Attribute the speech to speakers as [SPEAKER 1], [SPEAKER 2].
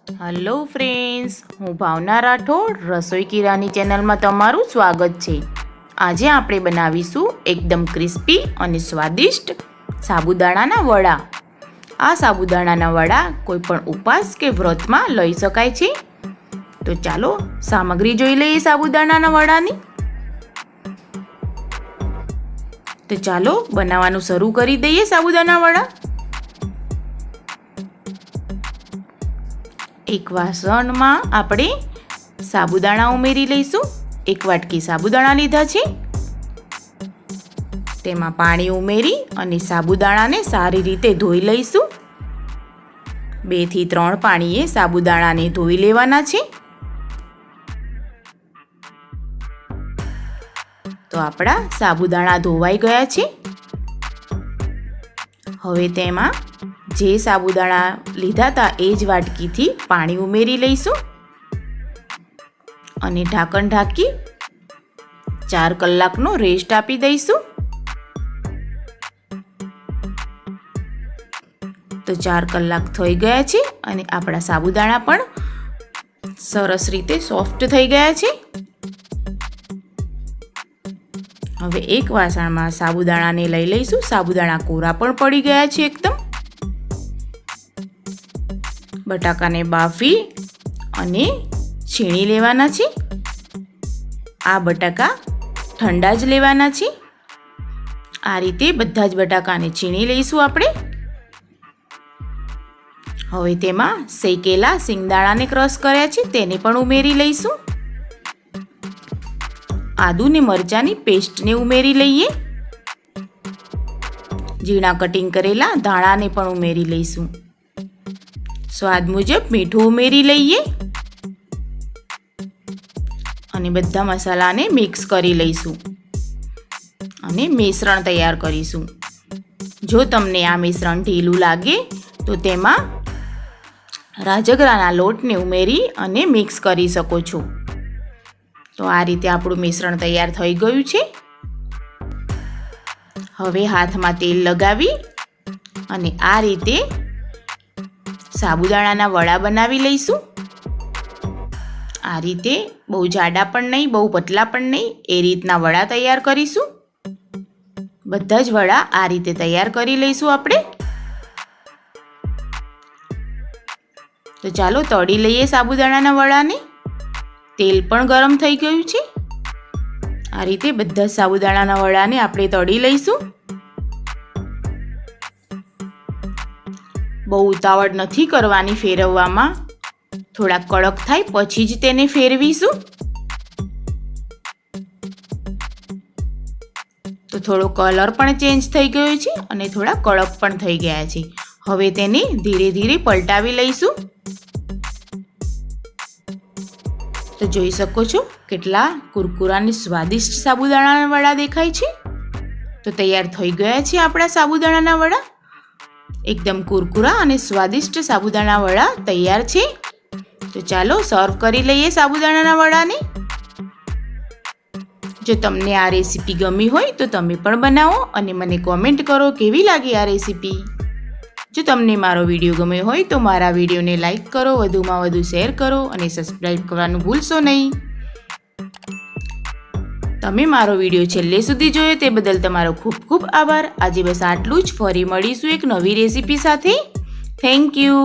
[SPEAKER 1] Hello friends, हूँ भावना राठोड रसोई की रानी चेनल में तमारू स्वागत है। आज आपणे बनावीशुं एकदम क्रिस्पी और स्वादिष्ट साबुदाणाना वड़ा। आ साबुदाणाना वड़ा कोईपण उपवास के व्रत में लई शकाय छे। तो चालो सामग्री जोई लईए साबुदाणाना वड़ानी। तो चालो बनाववानुं शरू करी दईए साबुदाणा वड़ा। एक वासण में आपणे साबुदाणा उमेरी लईशुं। एक वाटकी साबुदाणा लीधा छे, तेमां पाणी उमेरी अने साबुदाणाने सारी रीते धोई लईशुं। 2 થી 3 पाणीए साबुदाणाने धोई लेवाना छे। तो आपड़ा साबुदाणा धोवाई गया छे। हवे तेमां जे साबुदाणा लीधा था ए ज वाटकीथी पाणी उमेरी लईशुं अने ढांकण ढांकी 4 कलाकनो रेस्ट आपी दईशुं। तो 4 कलाक थई गया छे अने आपड़ा साबुदाणा पण सरस रीते सॉफ्ट थई गया छे। हवे एक वासण में साबुदाणा ने लई लईशुं। साबुदाणा कोरा पण पड़ी गया छे एकदम। बटाका ने बाफी अने छीणी लेवाना छे। आ बटाका ठंडा ज लेवाना छे। आ रीते बधा ज बटाका ने छीणी लईशुं आपणे। हवे तेमां शेकेला सिंगदाणा ने क्रश कर्या छे तेने पण उमेरी लईशुं। आदू ने मरचानी पेस्ट ने उमेरी लईए। झीणा कटिंग करेला धाणा ने पण उमेरी लईशुं। स्वाद मुजब मीठું उमेरी लईए अने बधा मसाला ने मिक्स करी लईशुं अने मिश्रण तैयार करीशुं। जो तमने आ मिश्रण ढीलू लागे तो तेमां राजगराना लोट ने उमेरी अने मिक्स करी शको छो। तो आ रीते आपणुं मिश्रण तैयार थई गयुं छे। हवे हाथ में तेल लगावी अने आ रीते साबुदाणाना वड़ा बनावी लईशुं। आ रीते बहु जाडा पण नहीं बहु पतला पण नहीं ए रीतना वड़ा तैयार करीशुं। बधा ज वड़ा आ रीते तैयार करी लईशुं आपणे। तो चालो तળી लईए साबुदाणाना वड़ाने। तेल पण गरम थई गयुं छे। आ रीते बधा साबुदाणाना वड़ाने आपणे तળી लईशुं। बहु उतावળ નથી કરવાની ફેરવવામાં। થોડા કડક થાય પછી જ તેને ફેરવીશું। તો થોડો કલર પણ ચેન્જ થઈ ગયો છે અને થોડા કડક પણ થઈ ગયા છે। હવે તેને ધીરે ધીરે પલટાવી લઈશું। તો જોઈ શકો છો કેટલા કુરકુરા અને સ્વાદિષ્ટ સાબુદાણાના વડા દેખાય છે। તો તૈયાર થઈ ગયા છે આપણા સાબુદાણાના વડા। एकदम कुरकुरा और स्वादिष्ट साबुदाणा वड़ा तैयार छे। तो चालो सर्व करी लईए साबुदाणाना वड़ाने। जो तमने आ रेसिपी गमी होय तो तमे पण बनावो अने मने कॉमेंट करो केवी लागी आ रेसिपी। जो तमने मारो विडियो गम्यो होय तो मारा विडियो ने लाइक करो, वधुमां वधु शेर करो अने सब्सक्राइब करवानुं भूलशो नहीं। તમે મારો વિડીયો છેલ્લે સુધી જોયો તે બદલ તમારો ખૂબ ખૂબ આભાર। આજે બસ આટલું જ। ફરી મળીશું એક નવી રેસીપી સાથે। Thank you.